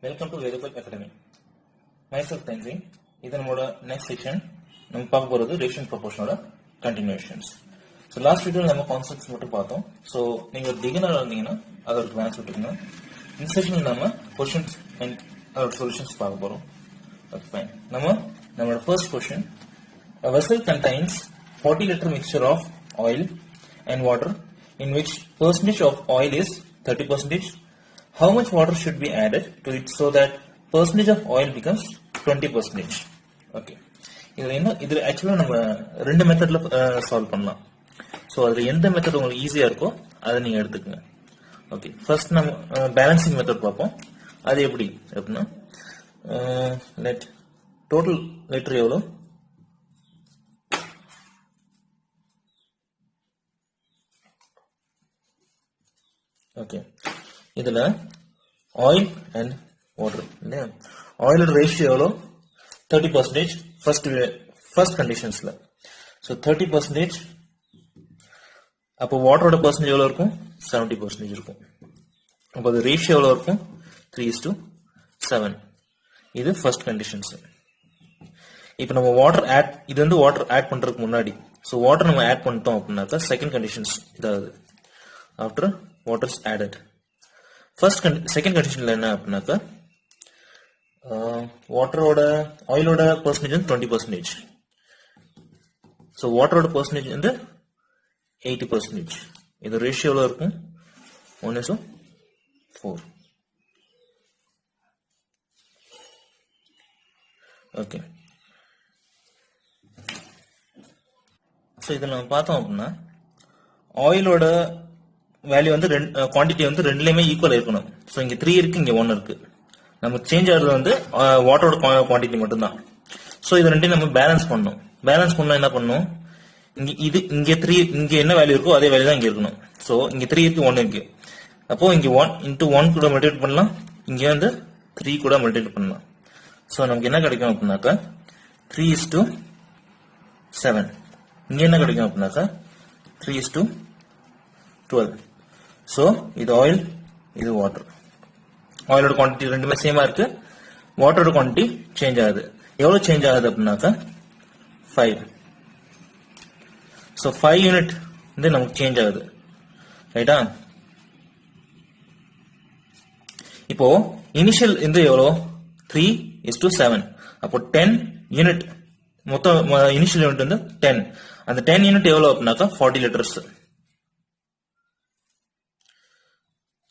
Welcome to Vedapal Academy. Myself Tenzin. This is our next section. We will talk about ratio and proportional continuations. So last video we concepts பார்த்தோம். So நீங்க beginner இருந்தீங்கன்னா அதோட glance விட்டுருங்க. இந்த செஷன்ல நாம questions and solutions பார்க்க போறோம். Okay fine. நம்மளோட first question. A vessel contains 40 liter mixture of oil and water in which percentage of oil is 30%. How much water should be added to it so that percentage of oil becomes 20%? Okay. இது ஆக்சுவலா நம்ம ரெண்டு மெத்தட்ல solve பண்ணலாம். So அதுல எந்த method உங்களுக்கு ஈஸியா இருக்கோ அதை நீங்க எடுத்துக்கங்க. ஓகே, ஃபர்ஸ்ட் நம்ம பேலன்சிங் மெத்தட் பார்ப்போம். அது எப்படி அப்படின்னா லெட் டோட்டல் லிட்டர் எவ்வளோ, ஓகே, இதுல ஆயில் அண்ட் வாட்டர் இல்லையா, ஆயிலோட ரேஷியோ எவ்வளோ 30% ஃபர்ஸ்ட் கண்டிஷன்ஸ்ல. ஸோ 30%. அப்போ வாட்டரோட பர்சன்டேஜ் எவ்வளோ இருக்கும், 70% இருக்கும். அப்போ அது ரேஷியோ எவ்வளோ இருக்கும், 3:7. இது ஃபர்ஸ்ட் கண்டிஷன்ஸ். இப்போ நம்ம இது வந்து வாட்டர் ஆட் பண்றதுக்கு முன்னாடி. ஸோ வாட்டர் நம்ம ஆட் பண்ணிட்டோம் அப்படின்னாக்கா செகண்ட் கண்டிஷன்ஸ் இதாவது ஆஃப்டர் வாட்டர்ஸ் ஆடட். செகண்ட் கண்டிஷன்ல என்ன அப்படின்னாக்கா ஆயிலோட பர்சன்டேஜ் வந்து 20%. ஸோ வாட்டரோட பர்சன்டேஜ் வந்து 80%. இது ரேஷியோ எவ்வளோ இருக்கும், 1:4. ஓகே, ஸோ இதில் நம்ம பார்த்தோம் அப்படின்னா ஆயிலோட வேல்யூ வந்து குவான்டிட்டி வந்து ரெண்டுலயுமே ஈக்குவல் இருக்கணும். ஸோ இங்க 3 இருக்கு, இங்க 1 இருக்கு. நமக்கு சேஞ்ச் ஆகுறது வந்து வாட்டரோட குவான்டிட்டி மட்டும்தான். ஸோ இது ரெண்டையும் நம்ம பேலன்ஸ் பண்ணணும். பேலன்ஸ் பண்ணா என்ன பண்ணணும், இங்க 3 இங்க என்ன வேல்யூ இருக்கோ அதே வேல்யூ தான் இங்க இருக்கணும். ஸோ இங்க 3 இருக்கு, 1 இருக்கு. அப்போ இங்க 1 கூட மல்டிப்ளை பண்ணலாம், இங்க வந்து 3 கூட மல்டிப்ளை பண்ணலாம். ஸோ நமக்கு என்ன கிடைக்கும் அப்படின்னாக்கா 3:7. இங்க என்ன கிடைக்கும் அப்படின்னாக்கா 3:12. ஸோ இது ஆயில், இது வாட்டர். ஆயிலோட குவான்டிட்டி ரெண்டுமே சேமா இருக்கு, வாட்டரோட குவான்டிட்டி சேஞ்ச் ஆகுது. எவ்வளவு சேஞ்ச் ஆகுது அப்படின்னாக்கா 5. ஸோ 5 யூனிட் வந்து நமக்கு சேஞ்ச் ஆகுது, ரைட்டா. இப்போ இனிஷியல் வந்து எவ்வளோ, 3:7. அப்போ 10 யூனிட் மொத்தம் இனிஷியல் யூனிட் வந்து 10. அந்த 10 யூனிட் எவ்வளவு அப்படின்னாக்கா 40 லிட்டர்ஸ்.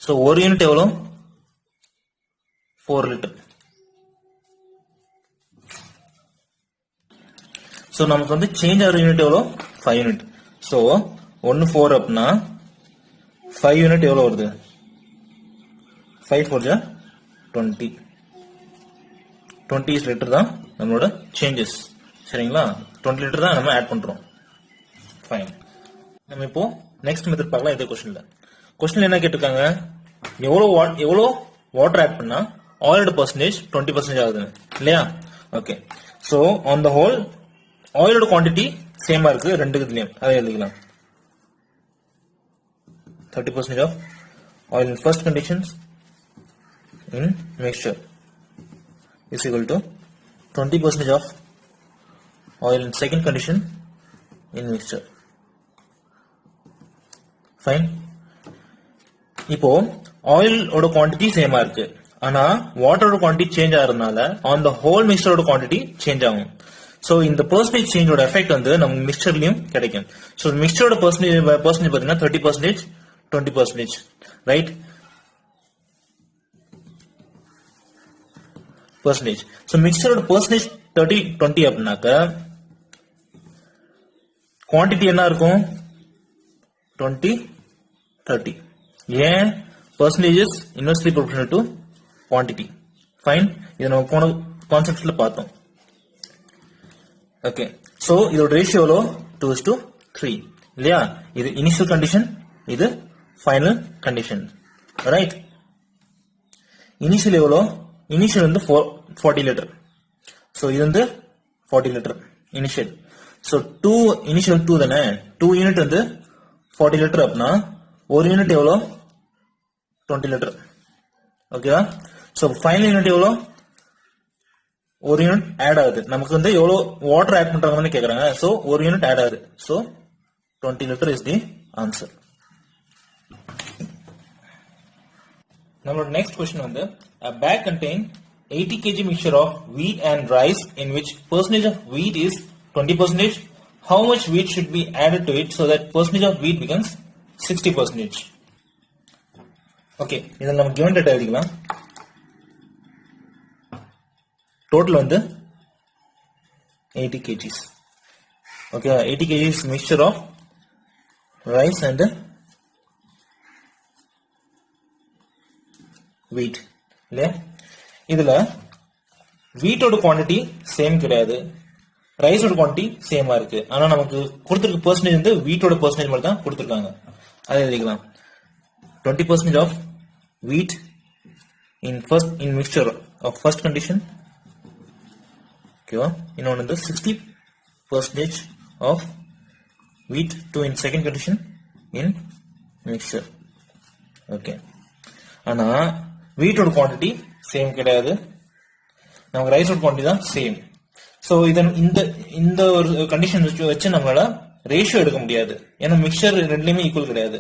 ஸோ ஒரு யூனிட் எவ்வளோ, 4 லிட்டர். ஸோ நமக்கு வந்து சேஞ்ச் ஆகிற யூனிட் எவ்வளோ, 5 யூனிட். ஸோ 1:4 அப்படின்னா 5 யூனிட் எவ்வளோ வருது, 5 4 20 லிட்டர் தான் நம்மளோட சேஞ்சஸ். சரிங்களா, 20 லிட்டர் தான் நம்ம ஆட் பண்றோம். ஃபைன். நம்ம இப்போ நெக்ஸ்ட் மெத்தட் பார்க்கலாம். இதே கொஸ்டின்ல என்ன கேட்டிருக்காங்க, எவ்வளோ வாட்டர் ஆட் பண்ணா ஆயிலோட பர்சன்டேஜ் 20% ஆகுது இல்லையா. Okay, so on the whole ஆயிலோட குவான்டிட்டி சேமா இருக்கு ரெண்டு இதுலயும், அதை எழுதிக்கலாம். 30% of oil in first conditions in mixture is equal to 20% of oil in second condition in mixture. Fine. இப்போ ஆயில் ஓட குவான்டிட்டி சேமா இருக்கு, ஆனா வாட்டரோட குவான்டிட்டி சேஞ்ச் ஆகிறதுனால ஆன் த ஹோல் மிக்சரோட குவான்டிட்டி சேஞ்ச் ஆகும். ஸோ இந்த பர்சன்டேஜ் சேஞ்சோட எஃபெக்ட் வந்து நம்ம மிக்சர்லயும் கிடைக்கும். ஸோ மிக்சரோட பர்சன்டேஜ் பாத்தீங்கன்னா 30%, 20%, ரைட். பர்சன்டேஜ். ஸோ மிக்சரோட பர்சன்டேஜ் 30-20 அப்படின்னாக்க குவான்டிட்டி என்ன இருக்கும், 20-30. ஏன், percentages inversely proportional to quantity. Fine. இதை நம்ம போன கான்செப்ட்ல பார்த்தோம். ஓகே, ஸோ இதோட ரேஷியோ 2:3 இல்லையா. இது இனிஷியல் கண்டிஷன், இது ஃபைனல் கண்டிஷன், ரைட். இனிஷியல் எவ்வளோ, இனிஷியல் வந்து 40 லிட்டர். ஸோ இது வந்து 40 லிட்டர் இனிஷியல். ஸோ இனிஷியல் 2 தானே, 2 யூனிட் வந்து 40 லிட்டர் அப்படின்னா ஒரு யூனிட் எவ்வளோ, 20 லிட்டர். ஓகேவா. ஸோ ஃபைனல் யூனிட் எவ்வளோ, ஒரு யூனிட் ஆட் ஆகுது. நமக்கு வந்து எவ்வளோ வாட்டர் ஆட் பண்றாங்கன்னு கேட்கறாங்க. ஸோ ஒரு யூனிட் ஆட் ஆகுது. So 20 litre is the answer. நம்மளோட நெக்ஸ்ட் கொஸ்டின் வந்து a bag contain 80 kg mixture of wheat and rice in which percentage of wheat is 20%. How much wheat should be added to it so that percentage of wheat becomes 60%? Okay, இதில் நம்ம given data எழுதிக்கலாம். Total வந்து 80 kgs. Okay, 80 kgs mixture of rice and wheat இல்லையா. இதுல வீட்டோட quantity same கிடையாது, ரைஸோட quantity சேமா இருக்கு. ஆனா நமக்கு கொடுத்திருக்க பெர்சன்டேஜ் வந்து வீட்டோட பெர்சன்டேஜ் மட்டும் தான் கொடுத்திருக்காங்க. அதை எழுதிக்கலாம். 20% of wheat in mixture of first condition. ஓகேவா. இன்னொன்று வந்து 60% of wheat to in second condition in mixture. Okay, ஆனா வீட்டோட குவான்டிட்டி சேம் கிடையாது, நமக்கு ரைஸோட குவான்டிட்டி தான் சேம். ஸோ இந்த ஒரு கண்டிஷன் வச்சு நம்மளால ரேஷியோ எடுக்க முடியாது, ஏன்னா மிக்சர் ரெண்டுலயுமே ஈக்குவல் கிடையாது.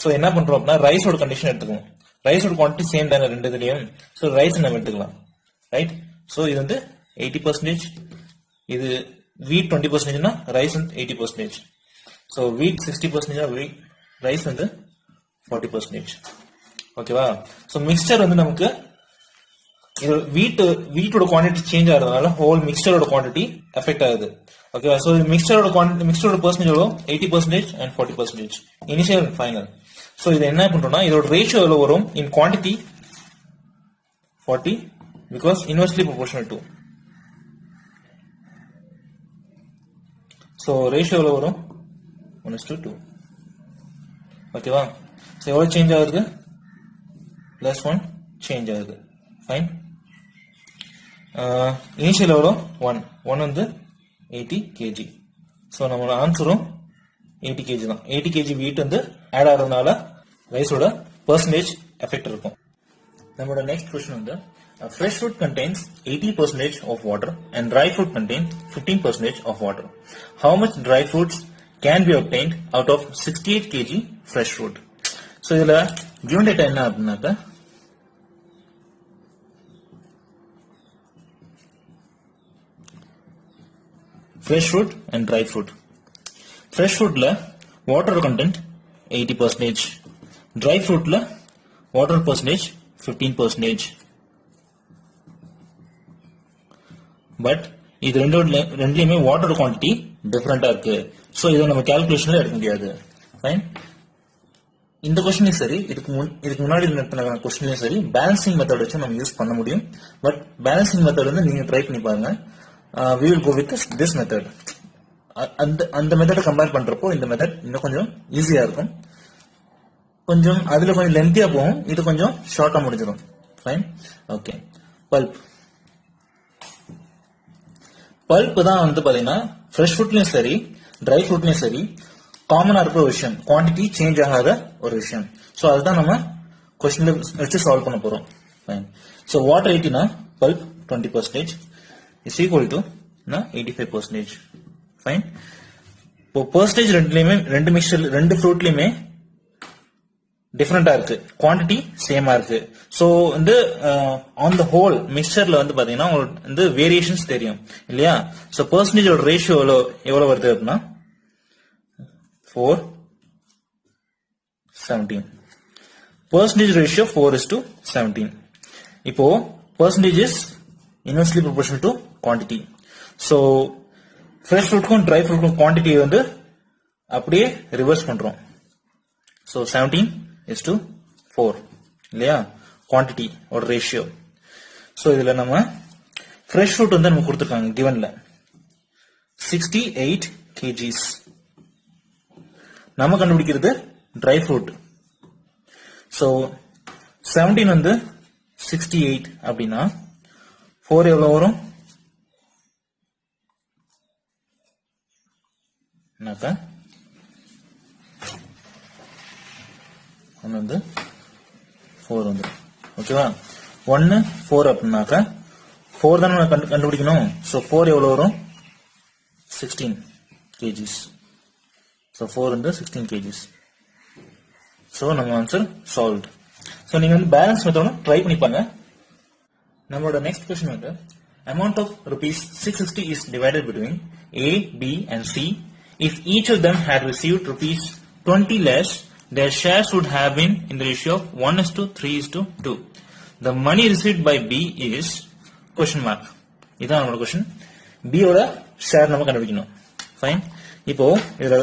ஸோ என்ன பண்றோம் அப்படின்னா ரைஸோட கண்டிஷன் எடுத்துக்கணும். ரைஸோட குவான்டிட்டி சேம் தானே ரெண்டு இதுலயும். ஸோ ரைஸ் நம்ம எடுத்துக்கலாம், ரைட். ஸோ இது வந்து 80%, இது வீட் 20%, ரைஸ் வந்து 80%. ஸோ வீட் 60%, ரைஸ் வந்து 40%. ஓகேவா. ஸோ மிக்சர் வந்து நமக்கு வீட்டோட குவான்டிட்டி சேஞ்ச் ஆகிறதுனால ஹோல் மிக்சரோட குவான்டிட்டி எஃபெக்ட் ஆகுது. ஓகேவா. ஸோ மிக்சரோட பெர்சன்டேஜ் எவ்வளோ, 80% and 40%, initial and final. So இது என்ன பண்றோம்னா இதோட ரேஷியோ எவ்வளோ வரும், இன் quantity 40 because inversely proportional to. So ratio எவ்வளோ வரும், 1:2. ஓகேவா. ஸோ எவ்வளோ சேஞ்ச் ஆகுது, +1 சேஞ்ச் ஆகுது. ஃபைன். இனிஷியல் எவ்வளோ, 1 வந்து 80 kg. ஸோ நம்மளோட ஆன்சரும் 80 kg தான். 80 kg வீட் வந்து ஆட் ஆகிறதுனால ரைஸோட பெர்சன்டேஜ் எஃபெக்ட் இருக்கும். நம்மளோட நெக்ஸ்ட் கொஸ்டின் வந்து fresh fruit contains 80% of water and dry fruit contains 15% of water. How much dry fruits can be obtained out of 68 kg fresh fruit? So இதுல given data என்ன அப்படின்னாக்க fresh fruit and dry fruit. Fresh fruit la water content 80%, dry fruit la water percentage 15%. But இது ரெண்டுலயுமே water quantity டிஃபரெண்டா இருக்கு. So இதை நம்ம கால்குலேஷன்ல எடுக்க முடியாது. Fine. இந்த கொஸ்டினும் சரி, இதுக்கு முன்னாடி நடத்தின கொஸ்டின்லயும் சரி, பேலன்சிங் மெத்தட் வச்சு நம்ம யூஸ் பண்ண முடியும். பட் பேலன்சிங் மெத்தட் வந்து நீங்க ட்ரை பண்ணி பாருங்க. we will go with this method. அந்த மெத்தடை கம்பேர் பண்றப்போ இந்த மெத்தட் இன்னும் கொஞ்சம் ஈஸியா இருக்கும். கொஞ்சம் அதுல கொஞ்சம் லென்த்தியா போகும், இது கொஞ்சம் ஷார்ட்டா முடிஞ்சிடும். ஃபைன். ஓகே. பல்ப் தான் வந்து பாத்தீங்கன்னா ஃப்ரெஷ் ஃப்ரூட்லயும் சரி ட்ரை ஃப்ரூட்லயும் சரி காமனா இருக்கிற ஒரு விஷயம், குவான்டிட்டி சேஞ்ச் ஆகாத ஒரு விஷயம். ஸோ அதுதான் நம்ம கொஸ்டின்ல வச்சு சால்வ் பண்ண போறோம். ஃபைன். ஸோ வாட்டர் 80னா pulp 20% is equal to 85%. Fine. இப்போ பெர்சன்டேஜ் ரெண்டு மிக்சர் ரெண்டு ஃப்ரூட்லயுமே டிஃபரெண்டா இருக்கு, குவான்டிட்டி சேமா இருக்கு. ஸோ வந்து ஆன் த ஹோல் மிக்சர்ல வந்து பாத்தீங்கன்னா உங்களுக்கு வந்து வேரியேஷன்ஸ் தெரியும் இல்லையா. ஸோ பெர்சன்டேஜோட ரேஷியோ எவ்வளவு வருது அப்படின்னா 4:17. Percentage ratio 4:17. இப்போ percentage is inversely proportional to quantity. So fresh ஃப்ரூட்க்கும் ட்ரை ஃப்ரூட்க்கும் குவான்டிட்டி வந்து அப்படியே ரிவர்ஸ் பண்றோம். ஸோ 17:4 இல்லையா குவான்டிட்டி ஒரு ரேஷியோ. ஸோ இதுல நம்ம ஃப்ரெஷ் ஃப்ரூட் வந்து நம்ம கொடுத்துருக்காங்க கிவன்ல 68 kgs. நம்ம கண்டுபிடிக்கிறது ட்ரை ஃப்ரூட். ஸோ 17 வந்து 68 அப்படின்னா 4 எவ்வளவு வரும், ஒன்று வந்து 4 வந்து. ஓகேவா. 1 4 அப்படின்னாக்க 4 தானே கண்டுபிடிக்கணும். ஸோ 4 எவ்வளோ வரும்? 16 kgs. So 4 into 16 kgs. So நம்ம ஆன்சர் சால்வ்ட். ஸோ நீங்கள் வந்து பேலன்ஸ் மெத்தடும் ட்ரை பண்ணிப்பாங்க. நம்மளோட நெக்ஸ்ட் கொஸ்டின் வந்து amount of rupees 660 is divided between A, B and C. If each of them had received rupees 20 less, their shares would have been in the ratio of 1:3:2. The money received by B is question mark. இதான் நம்மளோட question. B ஓட share நம்ம கண்டுபிடிக்கணும். Fine. இப்போ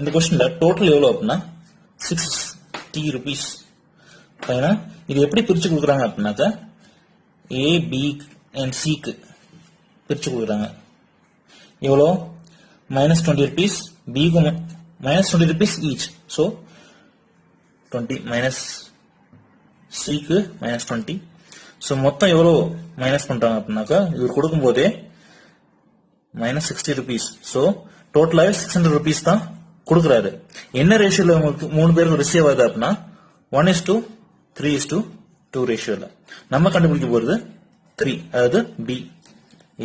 இந்த கொஸ்டின்ல total எவ்வளவு அப்படின்னா 60 rupees. ஃபைனா இது எப்படி பிரிச்சு கொடுக்குறாங்க அப்படின்னாக்க A, B and Cக்கு பிரிச்சு கொடுக்குறாங்க. எவ்வளோ? -20 rupees. Bக்கு -20 rupees each. ஸோ 20 மைனஸ் Cக்கு -20. ஸோ மொத்தம் எவ்வளோ மைனஸ் பண்றாங்க அப்படின்னாக்கா இவர் கொடுக்கும் போதே -60 rupees. ஸோ டோட்டலாகவே 600 rupees தான் கொடுக்குறாரு. என்ன ரேஷியோல உங்களுக்கு 3 பேருக்கு ரிசீவ் ஆகுது அப்படின்னா 1:3:2 ரேஷியோல நம்ம கண்டுபிடிக்க போறது 3, அதாவது B,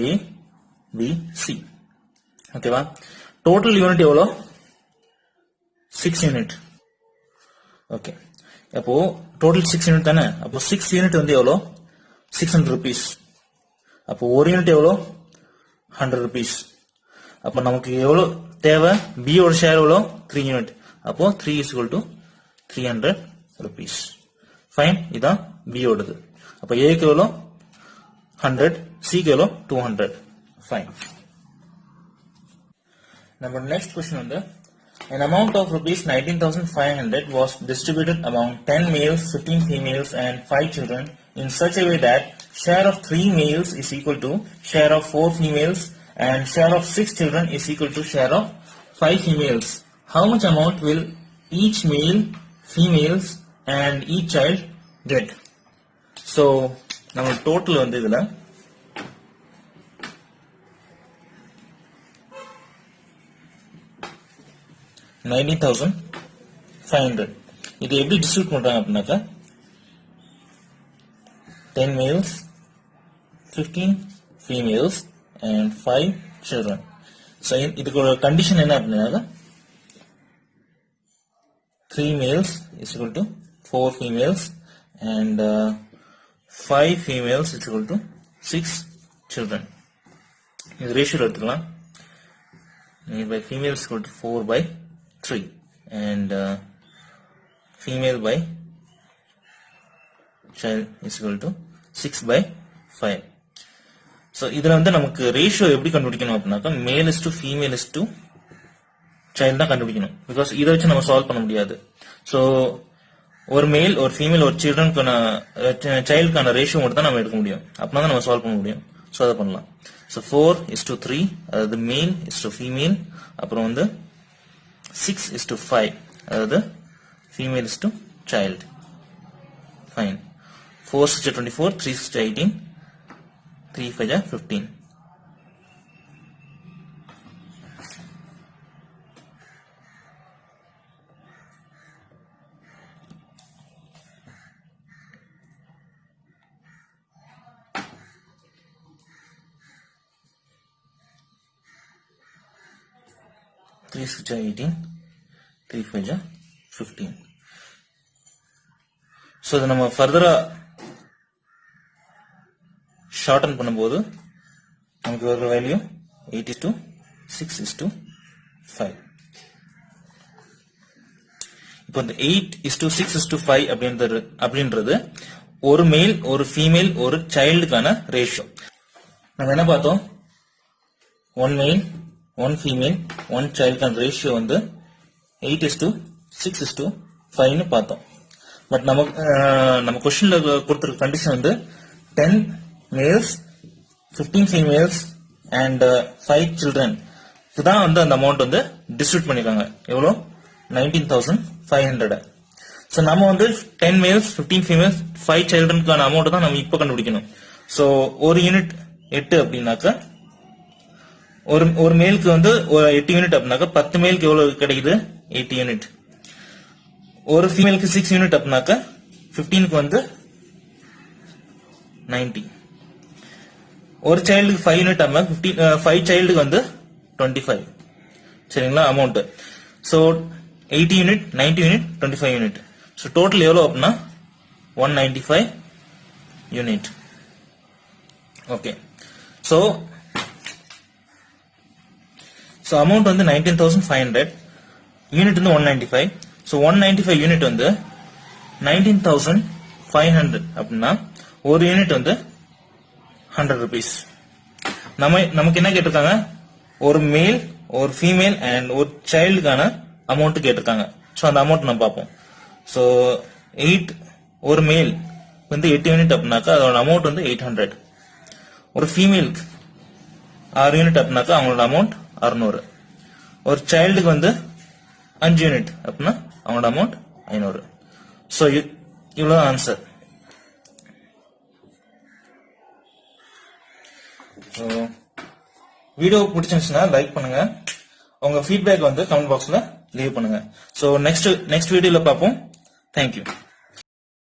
A, B, C. ஓகேவா? டோட்டல் யூனிட் எவ்வளோ? 6 யூனிட். ஓகே, அப்போ டோட்டல் 6 யூனிட் தானே. அப்போ 6 யூனிட் வந்து எவ்வளோ? 600 rupees. அப்போ ஒரு யூனிட் எவ்வளோ? 100 rupees. அப்போ நமக்கு எவ்வளோ தேவை? B ஓட ஷேர் எவ்வளோ? 3 யூனிட். அப்போ 3 = 300 rupees. ஃபைன். இதான் B ஓடது. அப்போ Aக்கு எவ்வளோ? 100, Cக்கு எவ்வளோ? 200. ஃபைன். நம்ம next question வந்து an amount of rupees 19,500 was distributed among 10 males, 15 females and 5 children in such a way that share of 3 males is equal to share of 4 females and share of 6 children is equal to share of 5 females. How much amount will each male, females and each child get? So நம்ம total வந்து இதுல 19,500. இது எப்படி distribute பண்றாங்க அப்படின்னாக்கா 10 males, 15 females and 5 children. So இதுக்கு ஒரு condition என்ன அப்படின்னாக்கா 3 males is equal to 4 females and 5 females is equal to 6 children. இது ரேஷியோ எடுத்துக்கலாம். by females is equal to 4/3 and female by child is equal to 6/5. So இதுல வந்து நமக்கு ratio எப்படி கண்டுபிடிக்கணும் அப்படின்னாக்கா மேல் is to female is to child தான் கண்டுபிடிக்கணும். பிகாஸ் இதை வச்சு நம்ம சால்வ் பண்ண முடியாது. ஸோ ஒரு மேல் ஒரு ஃபீமேல் ஒரு சில்ட்ரனுக்கான சைல்டுக்கான ரேஷியோ மட்டும் தான் நம்ம எடுக்க முடியும். அப்படின்னா தான் நம்ம சால்வ் பண்ண முடியும். ஸோ அதை பண்ணலாம். ஸோ 4:3, அதாவது மேல் is to female, அப்புறம் வந்து 6:5, அதாவது female is to child. Fine. 4 6 24, 3 6 18, 3 5 15. Three 6 18, 3 5 15. So இதை நம்ம ஃபர்தரா ஷார்டன் பண்ணும்போது நமக்கு வர வேல்யூ 8:6:5. இப்போ இந்த 8:6:5 அப்படின்றது ஒரு மேல் ஒரு ஃபீமேல் ஒரு சைல்டுக்கான ரேஷியோ. நம்ம என்ன பார்த்தோம்? 1 மேல் 1 ஃபீமேல் 1 சைல்டுக்கான ரேஷியோ வந்து 8:6:5 பார்த்தோம். பட் நம்ம கொஸ்டின்ல கொடுத்திருக்க கண்டிஷன் வந்து 10 males, 15 females and 5 children. இதுதான் வந்து அந்த அமௌண்ட் வந்து டிஸ்ட்ரிபியூட் பண்ணிருக்காங்க. எவ்வளோ? 19,500. ஸோ நம்ம வந்து 10 males, 15 females, 5 childrenக்கான அமௌண்ட் தான் நம்ம இப்போ கண்டுபிடிக்கணும். ஸோ ஒரு யூனிட் 8 அப்படின்னாக்கா ஒரு மேலுக்கு வந்து ஒரு 8 யூனிட் அப்படின்னாக்கா 10 மேலுக்கு எவ்வளவு கிடைக்குது? 8 யூனிட். ஒரு ஃபீமேலுக்கு 6 யூனிட் அப்படின்னாக்கா 15க்கு வந்து 90. ஒரு சைல்டுக்கு 5 யூனிட் ஆமா 5 சைல்டுக்கு வந்து 25 சரிங்களா amount. So 80 unit 90 unit 25 unit. So total எவ்வளோ அப்படின்னா 195 யூனிட். ஓகே ஸோ அமௌண்ட் வந்து 19,500, யூனிட் வந்து 195. ஸோ 195 யூனிட் வந்து 19,500 அப்படின்னா ஒரு யூனிட் வந்து 100 rupees. நமக்கு என்ன கேட்டிருக்காங்க, ஒரு மேல் ஒரு ஃபீமேல் அண்ட் ஒரு சைல்டுக்கான அமௌண்ட் கேட்டிருக்காங்க. ஸோ அந்த அமௌண்ட் நம்ம பார்ப்போம். ஸோ 8 ஒரு மேல் வந்து 8 யூனிட் அப்படின்னாக்கா அதோட அமௌண்ட் வந்து 800. ஒரு ஃபீமேலுக்கு 6 யூனிட் அப்படின்னாக்கா அவங்களோட அமௌண்ட் 600. ஒரு சைல்டுக்கு வந்து 5 யூனிட் அப்படின்னா அவங்களோட அமௌண்ட் 500. ஸோ இவ்வளோ ஆன்சர். ஸோ வீடியோ பிடிச்சிருந்துச்சுன்னா லைக் பண்ணுங்க, உங்க ஃபீட்பேக் வந்து கமெண்ட் பாக்ஸ்ல லீவ் பண்ணுங்க. ஸோ நெக்ஸ்ட் வீடியோல பார்ப்போம். தேங்க்யூ.